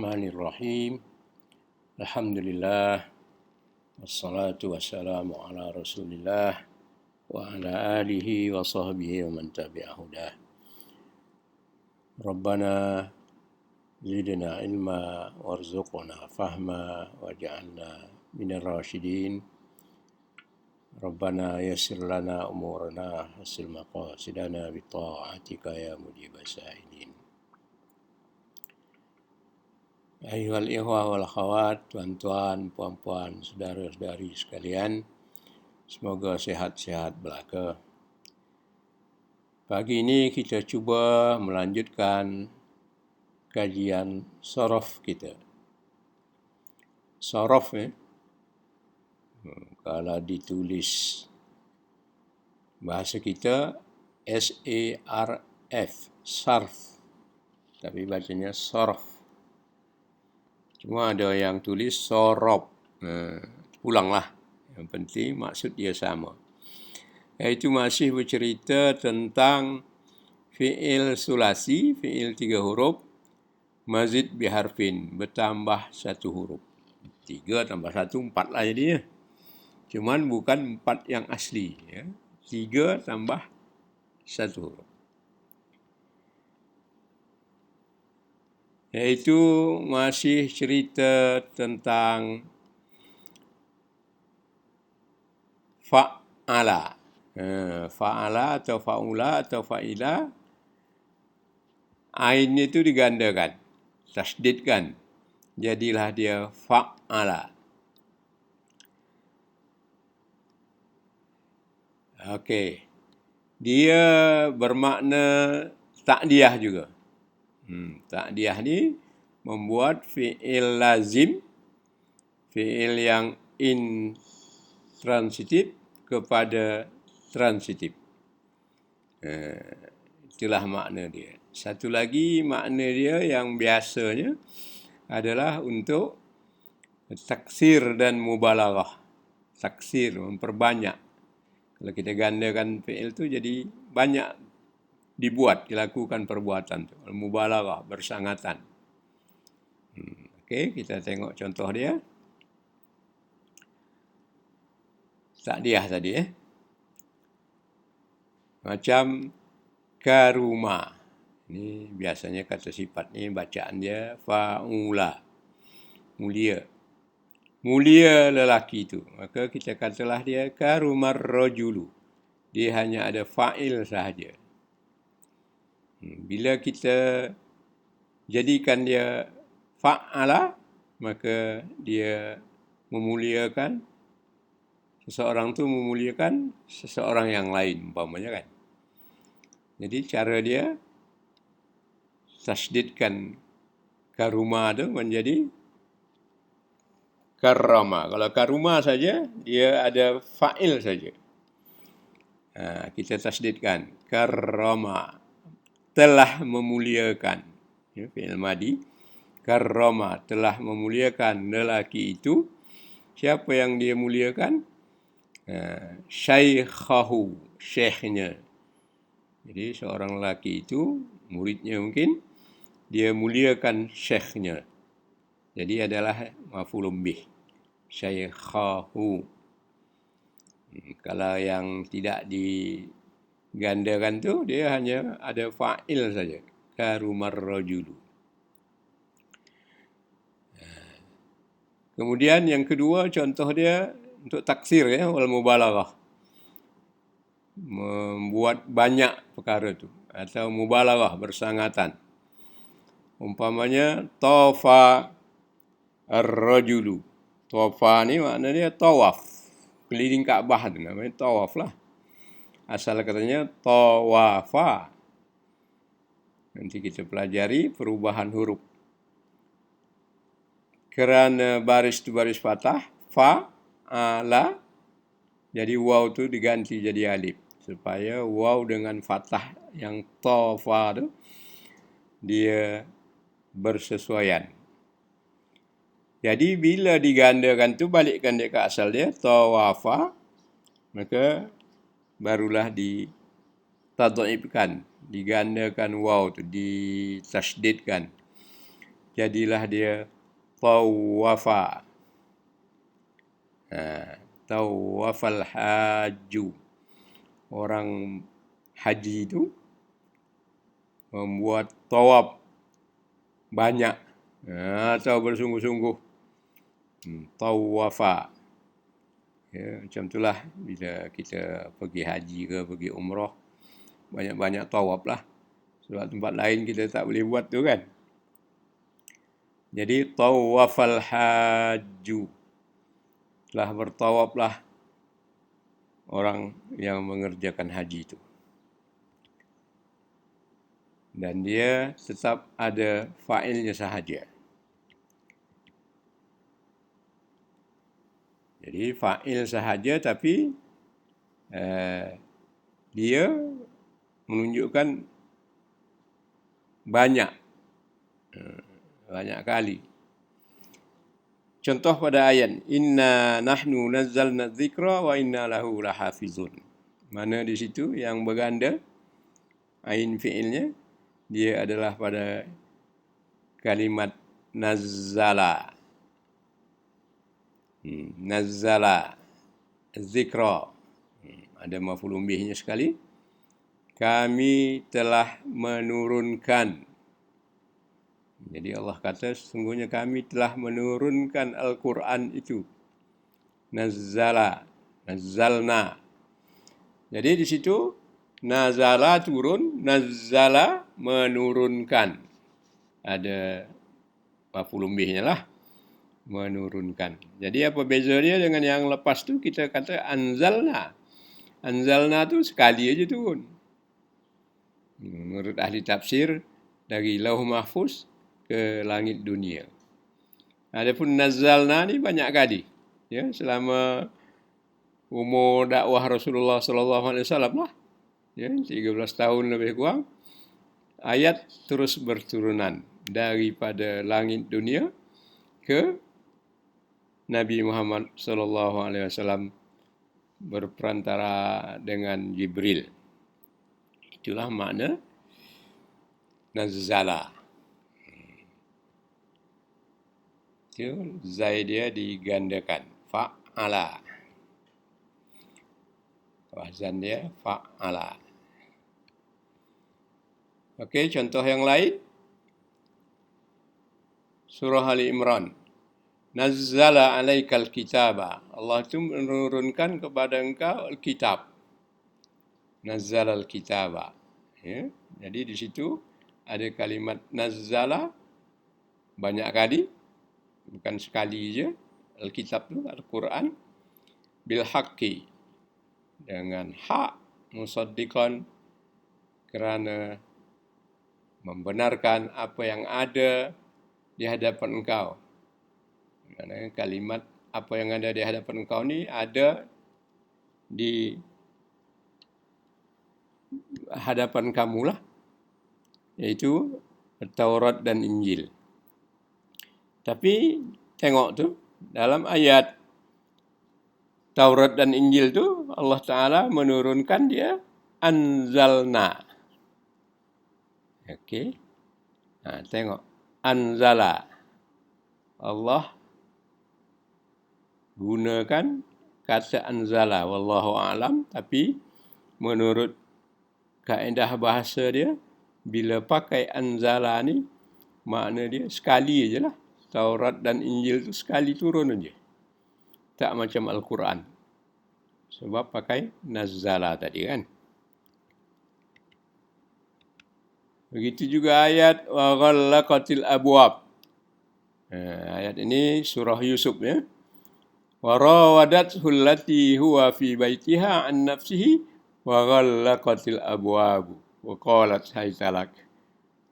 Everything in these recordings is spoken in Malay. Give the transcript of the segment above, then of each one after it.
Bismillahirrahmanirrahim. Alhamdulillah. Wassalatu wassalamu ala Rasulillah wa ala alihi wa sahbihi wa man tabi'a hudah. Rabbana zidna ilma warzuqna fahma waj'alna minar rasyidin. Rabbana yassir lana umurana hasil maqasidana bi ta'atika ya mujibas sa'ilin. Ayyuhal ikhwah wal akhwat, tuan-tuan, puan-puan, saudara-saudari sekalian, semoga sehat-sehat belaka. Pagi ini kita cuba melanjutkan kajian sorof kita. Sorof kalau ditulis bahasa kita S-A-R-F, sarf, tapi bacanya sorof. Cuma ada yang tulis sorop. Pulanglah. Yang penting maksud dia sama. Iaitu masih bercerita tentang fi'il sulasi, fi'il 3 huruf, mazid biharfin, bertambah 1 huruf. 3 tambah 1, 4 lah jadinya. Cuman bukan 4 yang asli. 3 tambah 1 huruf. Iaitu masih cerita tentang fa'ala. Fa'ala atau fa'ula atau fa'ila. Ainnya itu digandakan, tasdidkan. Jadilah dia fa'ala. Okey. Dia bermakna ta'diyah juga. Ta'diyah ni membuat fi'il lazim, fi'il yang intransitif kepada transitif. Itulah makna dia. Satu lagi makna dia yang biasanya adalah untuk taksir dan mubalaghah. Taksir, memperbanyak. Kalau kita gandakan fi'il tu jadi banyak dilakukan perbuatan tu. Mubalaghah, bersangatan. Okey, kita tengok contoh dia. Ta'diyah tadi Macam karuma. Ini biasanya kata sifat ni bacaan dia fa'ula. Mulia. Mulia lelaki itu. Maka kita katalah dia karumar rajulu. Dia hanya ada fa'il sahaja. Bila kita jadikan dia fa'ala, maka dia memuliakan seseorang tu, memuliakan seseorang yang lain umpamanya kan. Jadi cara dia tasdidkan karuma tu menjadi karrama. Kalau karuma saja dia ada fa'il saja. Kita tasdidkan karrama, telah memuliakan. Fi'il madi. Karrama, telah memuliakan lelaki itu. Siapa yang dia muliakan? Syaikhahu, syekhnya. Jadi seorang lelaki itu, muridnya mungkin, dia muliakan syekhnya. Jadi adalah maf'ulun bih. Syaikhahu. Kalau yang tidak digandakan tu, dia hanya ada fa'il saja. Karumar rajulu. Kemudian yang kedua, contoh dia untuk taksir, wal mubalaghah. Membuat banyak perkara tu. Atau mubalaghah, bersangatan. Umpamanya, tawafa ar-rajulu. Tawafa ni maknanya tawaf. Keliling Kaabah tu namanya tawaf lah. Asal katanya tawafa. Nanti kita pelajari perubahan huruf. Kerana baris tu baris fathah, fa, ala, jadi waw tu diganti jadi alif. Supaya waw dengan fathah yang tawafa tu, dia bersesuaian. Jadi bila digandakan tu, balikkan dia ke asal dia, tawafa, maka barulah ditadhifkan, digandakan waw tu, ditasdidkan. jadilah dia tawafa. Tawafal haju. Orang haji itu membuat tawaf banyak atau bersungguh-sungguh. Tawafa. Ya, macam itulah bila kita pergi haji ke pergi umrah, banyak-banyak tawaf lah. Sebab tempat lain kita tak boleh buat tu kan. Jadi tawafal haju. Telah bertawaflah orang yang mengerjakan haji itu. Dan dia tetap ada fa'ilnya sahaja. Jadi fa'il sahaja tapi dia menunjukkan banyak kali. Contoh pada ayat, inna nahnu nazzalna dzikra wa inna lahu lahafizun. Mana di situ yang berganda ain fi'ilnya dia adalah pada kalimat nazzala. Nazzala dzikra. Ada maf'ulun bihnya sekali. Kami telah menurunkan. Jadi Allah kata sesungguhnya kami telah menurunkan Al-Quran itu. Nazzala, nazzalna. Jadi di situ nazala turun, nazzala menurunkan. Ada maf'ulun bihnya lah. Menurunkan. Jadi apa beza dia dengan yang lepas tu kita kata anzalna. Anzalna tu sekali aja turun. Menurut ahli tafsir dari Lauh Mahfuz ke langit dunia. Adapun nazzalna ni banyak kali. Ya, selama umur dakwah Rasulullah sallallahu alaihi wasallam lah. Ya, 13 tahun lebih kurang. Ayat terus berturunan daripada langit dunia ke Nabi Muhammad sallallahu alaihi wasallam berperantara dengan Jibril. Itulah makna nazzala. Itu zai dia digandakan. Fa'ala. Wazan dia fa'ala. Okey, contoh yang lain. Surah Ali Imran. Nazzala alaikal kitaba. Allah itu menurunkan kepada engkau Alkitab. Nazzala al-kitaba. Ya, jadi di situ ada kalimat nazzala banyak kali. Bukan sekali je. Alkitab itu Al-Quran. Bil haqqi. Dengan hak musaddiqan. Kerana membenarkan apa yang ada di hadapan engkau. Kerana kalimat apa yang ada di hadapan engkau ni ada di hadapan kamu lah. Iaitu Taurat dan Injil. Tapi tengok tu dalam ayat Taurat dan Injil tu Allah Ta'ala menurunkan dia anzalna. Okey. Tengok. Anzala. Allah gunakan kata anzala. Wallahu a'lam. Tapi menurut kaedah bahasa dia, bila pakai anzala ni, makna dia sekali je lah. Taurat dan Injil tu sekali turun aja. Tak macam Al-Quran. Sebab pakai nazzala tadi kan. Begitu juga ayat wa ghallaqatil abwab. Ayat ini surah Yusuf ya. Wa rawadathu allati huwa fi baitiha an nafsihi wa ghallaqatil abwab wa qalat haytalak.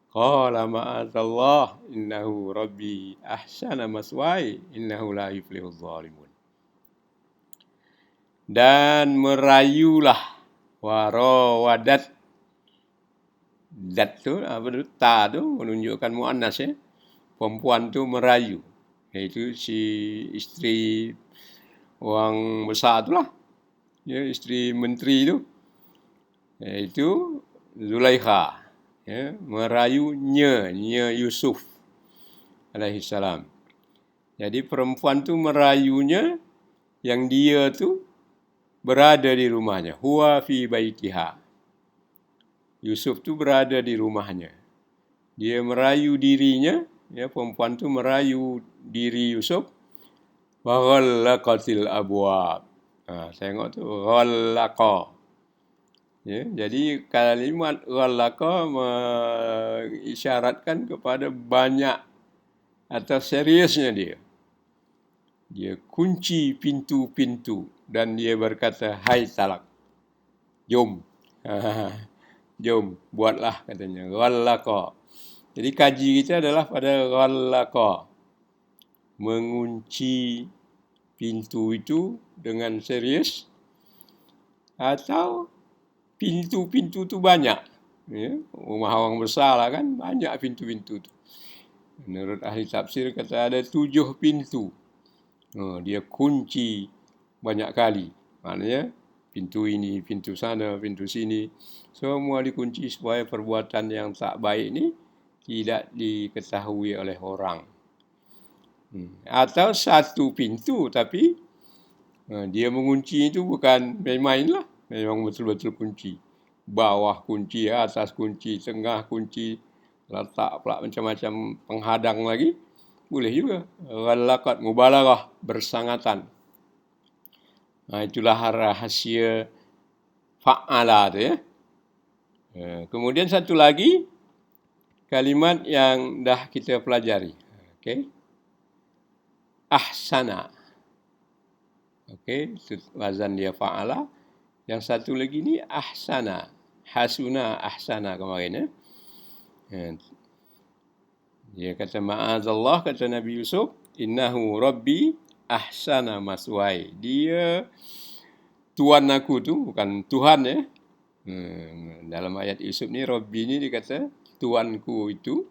Qala ma'azallah innahu rabbi ahsana maswai innahu la yuflihuz zalimun. Dan merayulah warawadat. Dat tu, apa tu? Ta tu menunjukkan muannas ya. Perempuan tu merayu. Iaitu si isteri orang besar tu lah. Ya, isteri menteri tu. Iaitu Zulaikha. Ya, merayunya Yusuf. alaihissalam. Jadi perempuan tu merayunya yang dia tu berada di rumahnya. Huwa fi baitiha. Yusuf tu berada di rumahnya. Dia merayu dirinya, ya, perempuan tu merayu diri Yusuf. Wa ghallaqatil abwab. Tengok tu, ghallaqa. Ya, jadi kalimat ghallaqa mengisyaratkan kepada banyak atau seriusnya dia. Dia kunci pintu-pintu dan dia berkata, hai talak, jom. Jom, buatlah katanya. Ghallaqa. Jadi kaji kita adalah pada ghallaqa. Mengunci pintu itu dengan serius atau pintu-pintu tu banyak. Ya, rumah orang besar lah kan, banyak pintu-pintu tu. Menurut ahli tafsir kata ada 7 pintu. Dia kunci banyak kali. Maknanya pintu ini, pintu sana, pintu sini. Semua dikunci supaya perbuatan yang tak baik ni tidak diketahui oleh orang. Atau satu pintu tapi dia mengunci itu bukan main-main lah. Memang betul-betul kunci. Bawah kunci, atas kunci, tengah kunci. Letak pula macam-macam penghadang lagi. Boleh juga. Ghalaqat, mubalarah, bersangatan. Itulah rahasia fa'ala tu ya. Kemudian satu lagi kalimat yang dah kita pelajari. Okey. Ahsana. Okey, wazan dia fa'ala. Yang satu lagi ni ahsana. Hasuna ahsana kemarin ya. Dia kata ma'azallah, kata Nabi Yusuf, innahu rabbi ahsana maswai. Dia Tuhan aku tu, bukan Tuhan ya. Dalam ayat Yusuf ni, rabbi ni dia kata Tuanku itu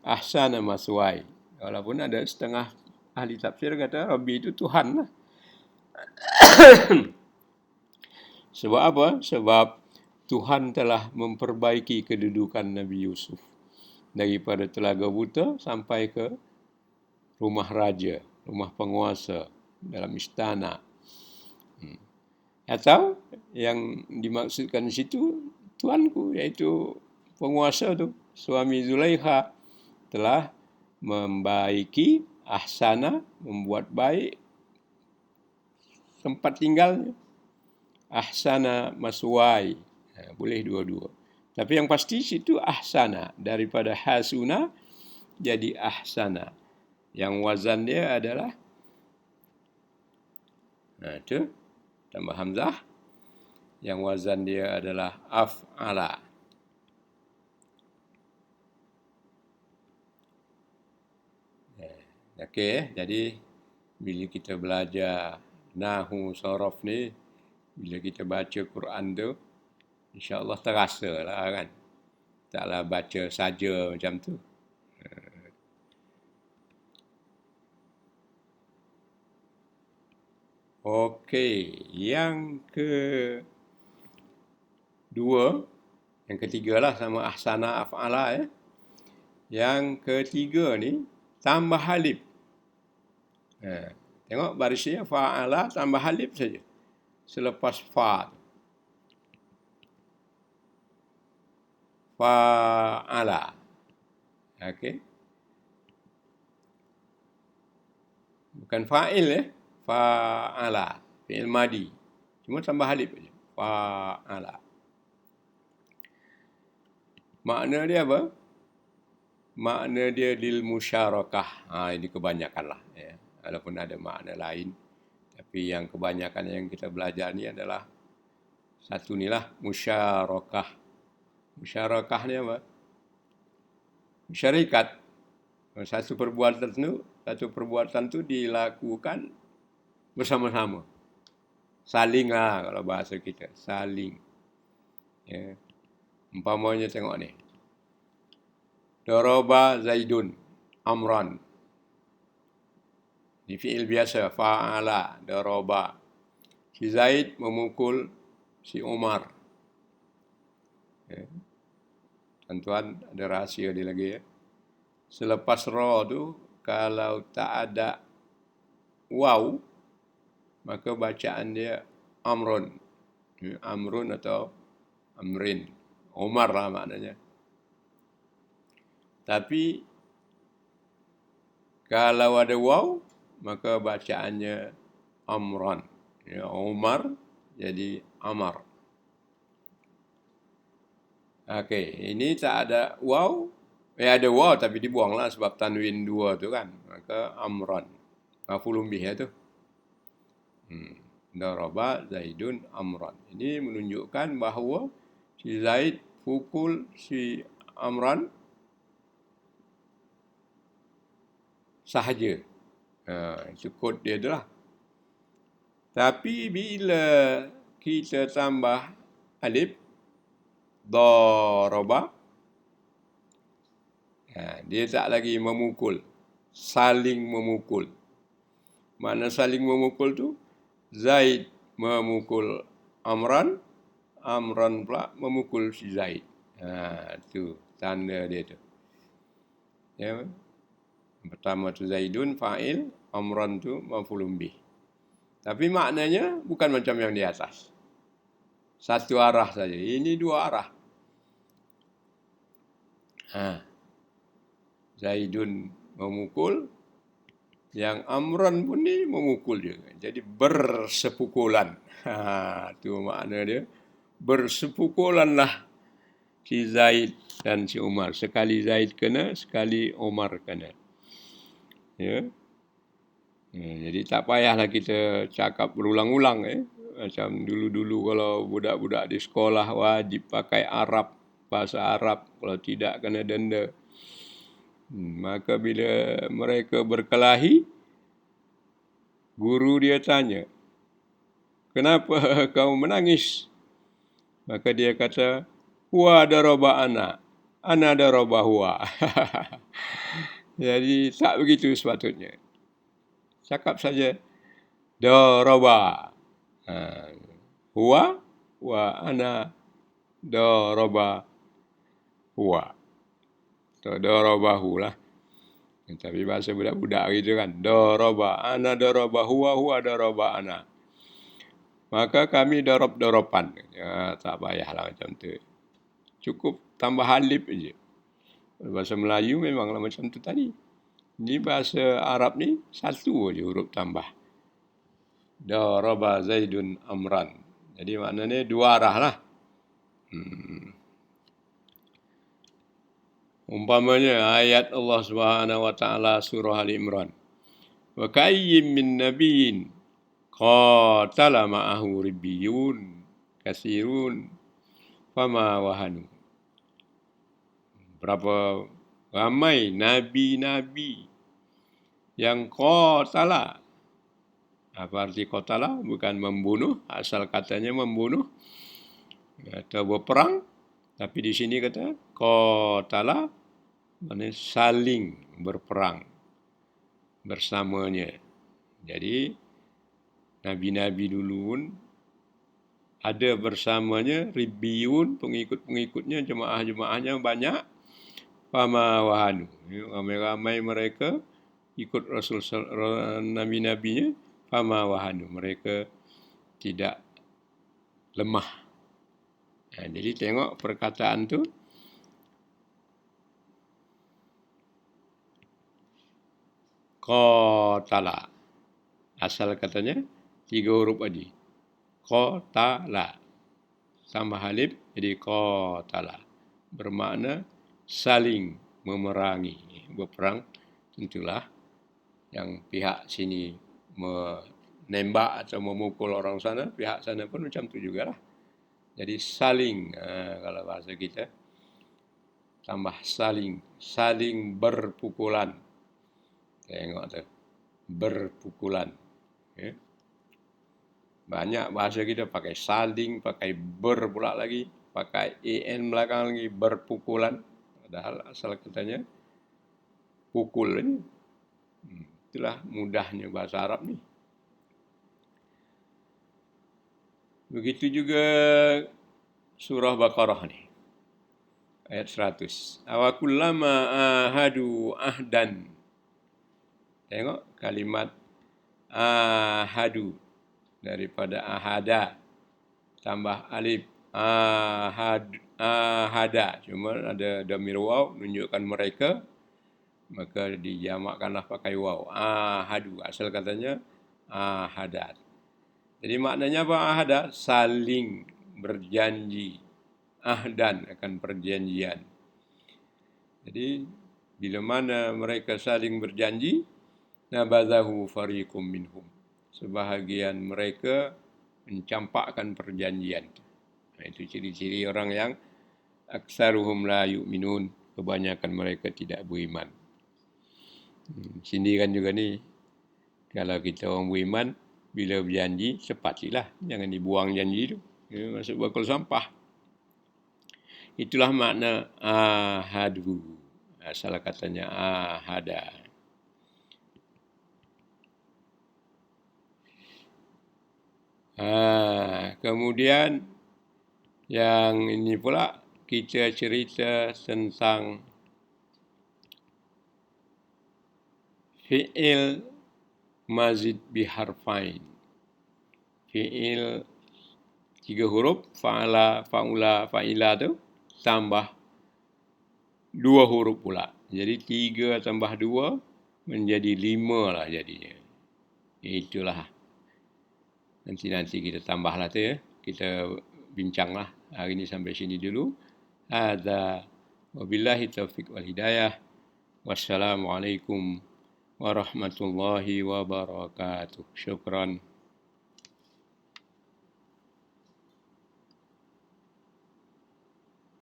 ahsana maswai. Walaupun ada setengah ahli tafsir kata rabbi itu Tuhan lah. Sebab apa? Sebab Tuhan telah memperbaiki kedudukan Nabi Yusuf. Daripada telaga buta sampai ke rumah raja, rumah penguasa, dalam istana. Atau yang dimaksudkan di situ tuanku, iaitu penguasa tu, suami Zulaikha, telah membaiki ahsana, membuat baik tempat tinggalnya. Ahsana maswai. Boleh dua-dua. Tapi yang pasti situ ahsana. Daripada hasuna jadi ahsana. Yang wazan dia adalah itu tambah hamzah. Yang wazan dia adalah af'ala. Okey, jadi bila kita belajar nahu sorof ni, bila kita baca Quran tu, insya-Allah terasa lah kan. Taklah baca saja macam tu. Okey, yang ketiga lah sama ahsana af'ala ya. Yang ketiga ni tambah alif. Tengok barisnya fa'ala tambah alif saja. Selepas fa. Fa'ala. Okey. Bukan fa'il ya. Fa'ala. Fi'il madi. Cuma tambah alif saja. Fa'ala. Makna dia apa? Makna dia lil musyarakah. Ini kebanyakan lah. Ya. Walaupun ada makna lain. Tapi yang kebanyakan yang kita belajar ni adalah satu ni lah. Musyarakah. Musyarakah ni apa? Syarikat. Satu perbuatan tu dilakukan bersama-sama. Saling lah kalau bahasa kita. Saling. Ya. Umpamanya tengok ni. Daraba Zaidun Amran. Ini fi'il biasa. Fa'ala. Daraba. Si Zaid memukul si Umar. Ya. Tuan-tuan, ada rahsia dia lagi ya. Selepas ra tu, kalau tak ada waw, maka bacaan dia amrun. Amrun atau amrin. Umar lah maknanya. Tapi kalau ada waw, maka bacaannya amran. Ya, Umar jadi amar. Okey, ini tak ada waw. Ada waw tapi dibuanglah sebab tanwin dua tu kan. Maka amran. Maf'ulun bih tu. Daraba Zaidun amran. Ini menunjukkan bahawa si Zaid pukul si Amran sahaja. Itu kod dia tu lah. Tapi bila kita tambah alif, daraba, dia tak lagi memukul. Saling memukul. Mana saling memukul tu? Zaid memukul Amran, Amran pula memukul si Zaid. Tu tanda dia tu. Ya. Pertama tu Zaidun fa'il, Amran tu maf'ulun bih. Tapi maknanya bukan macam yang di atas. Satu arah saja. Ini dua arah. Zaidun memukul, yang Amran pun ni memukul juga. Jadi bersepukulan. Itu makna dia. Bersepukulanlah si Zaid dan si Umar. Sekali Zaid kena, sekali Umar kena. Ya. Jadi tak payahlah kita cakap berulang-ulang. Macam dulu-dulu kalau budak-budak di sekolah wajib pakai Arab, bahasa Arab. Kalau tidak kena denda. Maka bila mereka berkelahi, guru dia tanya, kenapa kau menangis? Maka dia kata, huwa daraba ana daraba huwa. Jadi tak begitu sepatutnya. Cakap saja, daraba. Huwa wa ana daraba huwa. Atau darabahu lah. Tapi bahasa budak-budak gitu kan. Daraba, ana daraba huwa daraba ana. Maka kami darab-darapan. Ya, tak payahlah macam tu. Cukup tambah alif je. Bahasa Melayu memanglah macam tu tadi. Ini bahasa Arab ni satu je huruf tambah. Daraba Zaidun Amran. Jadi maknanya dua arah lah. Umpamanya ayat Allah Subhanahu wa taala surah Ali Imran. Wa kayyim min nabiyyin qatala ma'ahu ribbiyun kasirun fama wahanu. Berapa ramai nabi-nabi yang qatala. Apa arti qatala? Bukan membunuh, asal katanya membunuh atau berperang. Tapi di sini kata qatala, maknanya saling berperang bersamanya. Jadi nabi-nabi dulu ada bersamanya ribbiyun, pengikut-pengikutnya, jemaah-jemaahnya banyak. Fama wahanu, ramai-ramai mereka ikut Rasul nabi-nabinya. Fama wahanu, mereka tidak lemah. Jadi tengok perkataan tu. Qatala. Asal katanya 3 huruf tadi. Qatala. Tambah alif jadi qatala. Bermakna saling memerangi. Berperang tentulah yang pihak sini menembak atau memukul orang sana, pihak sana pun macam tu jugalah. Jadi saling, kalau bahasa kita, tambah saling berpukulan. Tengok tu, berpukulan. Okay. Banyak bahasa kita pakai saling, pakai ber pula lagi, pakai en belakang lagi, berpukulan. Padahal asal katanya pukul ini. Itulah mudahnya bahasa Arab ni. Begitu juga surah Baqarah ni. Ayat 100. Awakullama ahadu ahdan Tengok kalimat ahadu daripada ahada tambah alif ahada, cuma ada dhamir waw menunjukkan mereka, maka dijamakkanlah pakai waw. Ahadu, asal katanya ahadat. Jadi maknanya apa ahadat? Saling berjanji. Ahdan akan perjanjian. Jadi bila mana mereka saling berjanji, nabadahu fariqum minhum, sebahagian mereka mencampakkan perjanjian. Itu ciri-ciri orang yang aksaruhum la yu'minun, kebanyakan mereka tidak beriman. Sini kan juga ni, kalau kita orang beriman, bila berjanji cepatilah, jangan dibuang janji tu, masuk bakul sampah. Itulah makna ahadu, asal katanya ahada. Kemudian yang ini pula kita cerita tentang fi'il mazid biharfain. Fi'il 3 huruf, fa'ala, fa'ula, fa'ila tu tambah 2 huruf pula. Jadi 3 tambah 2 menjadi 5 lah jadinya. Itulah. Nanti kita tambahlah tu ya. Kita bincanglah hari ini sampai sini dulu. Hadza wabillahi taufiq wal hidayah. Wassalamualaikum warahmatullahi wabarakatuh. Syukran.